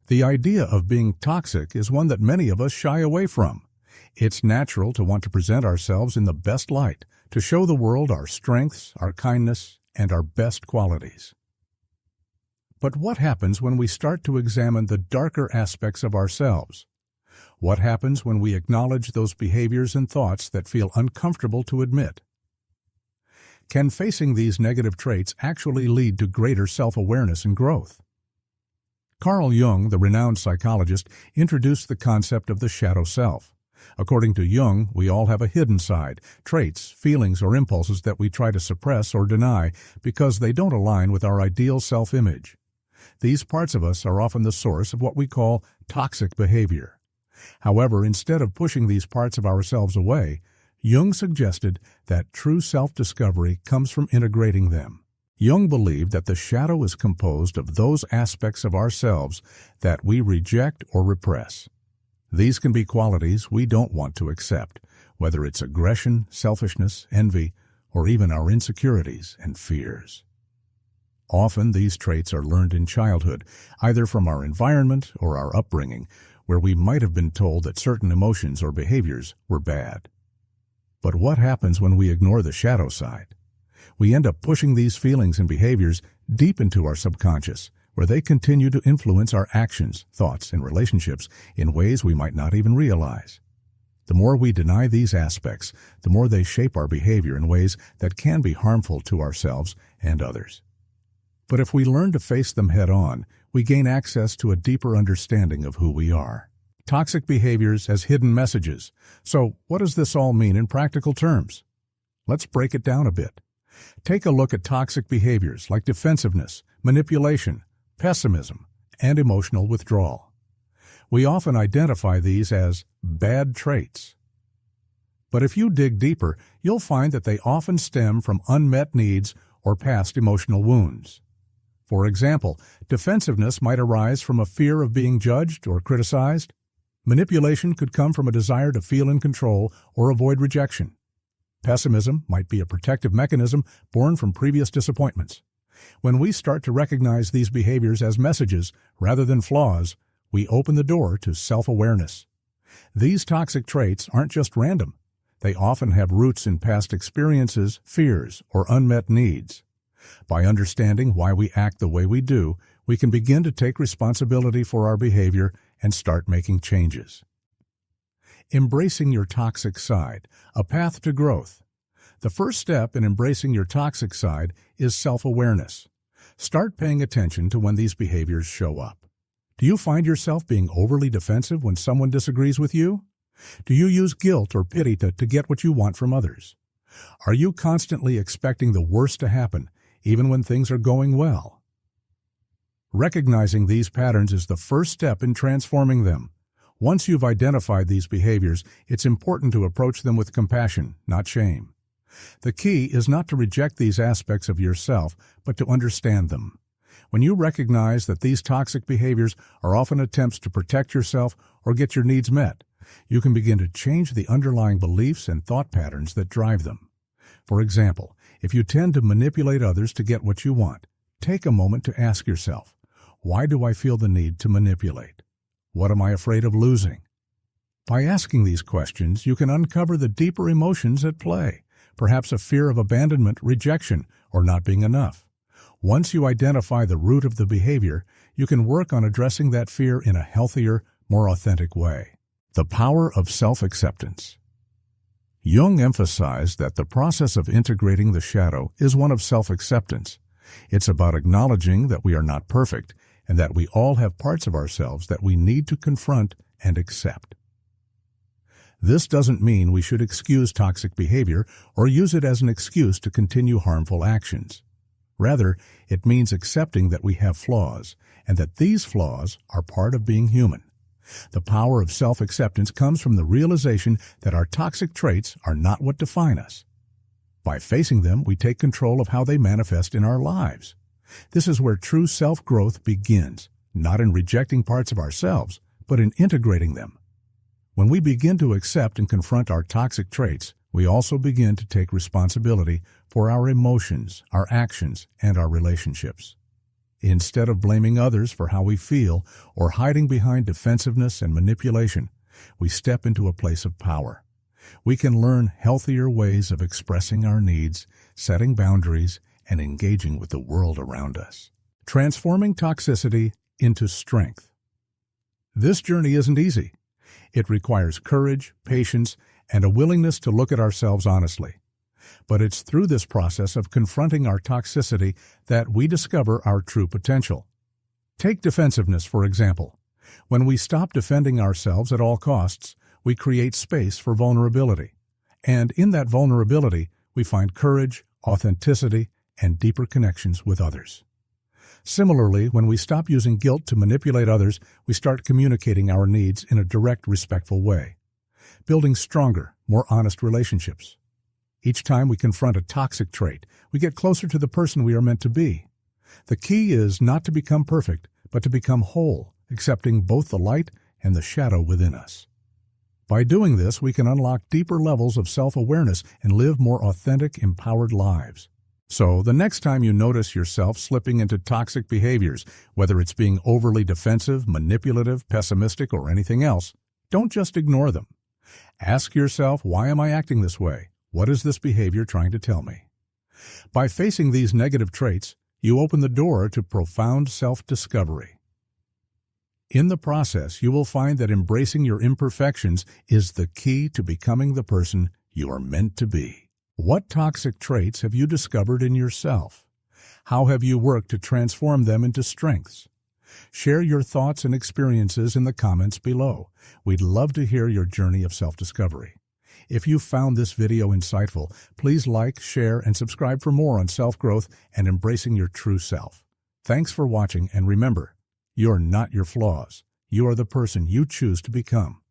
The idea of being toxic is one that many of us shy away from. It's natural to want to present ourselves in the best light, to show the world our strengths, our kindness, and our best qualities. But what happens when we start to examine the darker aspects of ourselves? What happens when we acknowledge those behaviors and thoughts that feel uncomfortable to admit? Can facing these negative traits actually lead to greater self-awareness and growth? Carl Jung, the renowned psychologist, introduced the concept of the shadow self. According to Jung, we all have a hidden side, traits, feelings, or impulses that we try to suppress or deny because they don't align with our ideal self-image. These parts of us are often the source of what we call toxic behavior. However, instead of pushing these parts of ourselves away, Jung suggested that true self-discovery comes from integrating them. Jung believed that the shadow is composed of those aspects of ourselves that we reject or repress. These can be qualities we don't want to accept, whether it's aggression, selfishness, envy, or even our insecurities and fears. Often these traits are learned in childhood, either from our environment or our upbringing, where we might have been told that certain emotions or behaviors were bad. But what happens when we ignore the shadow side? We end up pushing these feelings and behaviors deep into our subconscious, where they continue to influence our actions, thoughts, and relationships in ways we might not even realize. The more we deny these aspects, the more they shape our behavior in ways that can be harmful to ourselves and others. But if we learn to face them head-on, we gain access to a deeper understanding of who we are. Toxic behaviors as hidden messages. So, what does this all mean in practical terms? Let's break it down a bit. Take a look at toxic behaviors like defensiveness, manipulation, pessimism, and emotional withdrawal. We often identify these as bad traits. But if you dig deeper, you'll find that they often stem from unmet needs or past emotional wounds. For example, defensiveness might arise from a fear of being judged or criticized. Manipulation could come from a desire to feel in control or avoid rejection. Pessimism might be a protective mechanism born from previous disappointments. When we start to recognize these behaviors as messages rather than flaws, we open the door to self-awareness. These toxic traits aren't just random. They often have roots in past experiences, fears, or unmet needs. By understanding why we act the way we do, we can begin to take responsibility for our behavior and start making changes. Embracing your toxic side, a path to growth. The first step in embracing your toxic side is self-awareness. Start paying attention to when these behaviors show up. Do you find yourself being overly defensive when someone disagrees with you? Do you use guilt or pity to get what you want from others? Are you constantly expecting the worst to happen, even when things are going well? Recognizing these patterns is the first step in transforming them. Once you've identified these behaviors, it's important to approach them with compassion, not shame. The key is not to reject these aspects of yourself, but to understand them. When you recognize that these toxic behaviors are often attempts to protect yourself or get your needs met, you can begin to change the underlying beliefs and thought patterns that drive them. For example, if you tend to manipulate others to get what you want, take a moment to ask yourself, why do I feel the need to manipulate? What am I afraid of losing? By asking these questions, you can uncover the deeper emotions at play, perhaps a fear of abandonment, rejection, or not being enough. Once you identify the root of the behavior, you can work on addressing that fear in a healthier, more authentic way. The power of self-acceptance. Jung emphasized that the process of integrating the shadow is one of self-acceptance. It's about acknowledging that we are not perfect and that we all have parts of ourselves that we need to confront and accept. This doesn't mean we should excuse toxic behavior or use it as an excuse to continue harmful actions. Rather, it means accepting that we have flaws and that these flaws are part of being human. The power of self-acceptance comes from the realization that our toxic traits are not what define us. By facing them, we take control of how they manifest in our lives. This is where true self-growth begins, not in rejecting parts of ourselves, but in integrating them. When we begin to accept and confront our toxic traits, we also begin to take responsibility for our emotions, our actions, and our relationships. Instead of blaming others for how we feel or hiding behind defensiveness and manipulation, we step into a place of power. We can learn healthier ways of expressing our needs, setting boundaries, and engaging with the world around us. Transforming toxicity into strength. This journey isn't easy. It requires courage, patience, and a willingness to look at ourselves honestly. But it's through this process of confronting our toxicity that we discover our true potential. Take defensiveness, for example. When we stop defending ourselves at all costs, we create space for vulnerability. And in that vulnerability, we find courage, authenticity, and deeper connections with others. Similarly, when we stop using guilt to manipulate others, we start communicating our needs in a direct, respectful way, building stronger, more honest relationships. Each time we confront a toxic trait, we get closer to the person we are meant to be. The key is not to become perfect, but to become whole, accepting both the light and the shadow within us. By doing this, we can unlock deeper levels of self-awareness and live more authentic, empowered lives. So, the next time you notice yourself slipping into toxic behaviors, whether it's being overly defensive, manipulative, pessimistic, or anything else, don't just ignore them. Ask yourself, why am I acting this way? What is this behavior trying to tell me? By facing these negative traits, you open the door to profound self-discovery. In the process, you will find that embracing your imperfections is the key to becoming the person you are meant to be. What toxic traits have you discovered in yourself? How have you worked to transform them into strengths? Share your thoughts and experiences in the comments below. We'd love to hear your journey of self-discovery. If you found this video insightful, please like, share, and subscribe for more on self-growth and embracing your true self. Thanks for watching, and remember, you're not your flaws. You are the person you choose to become.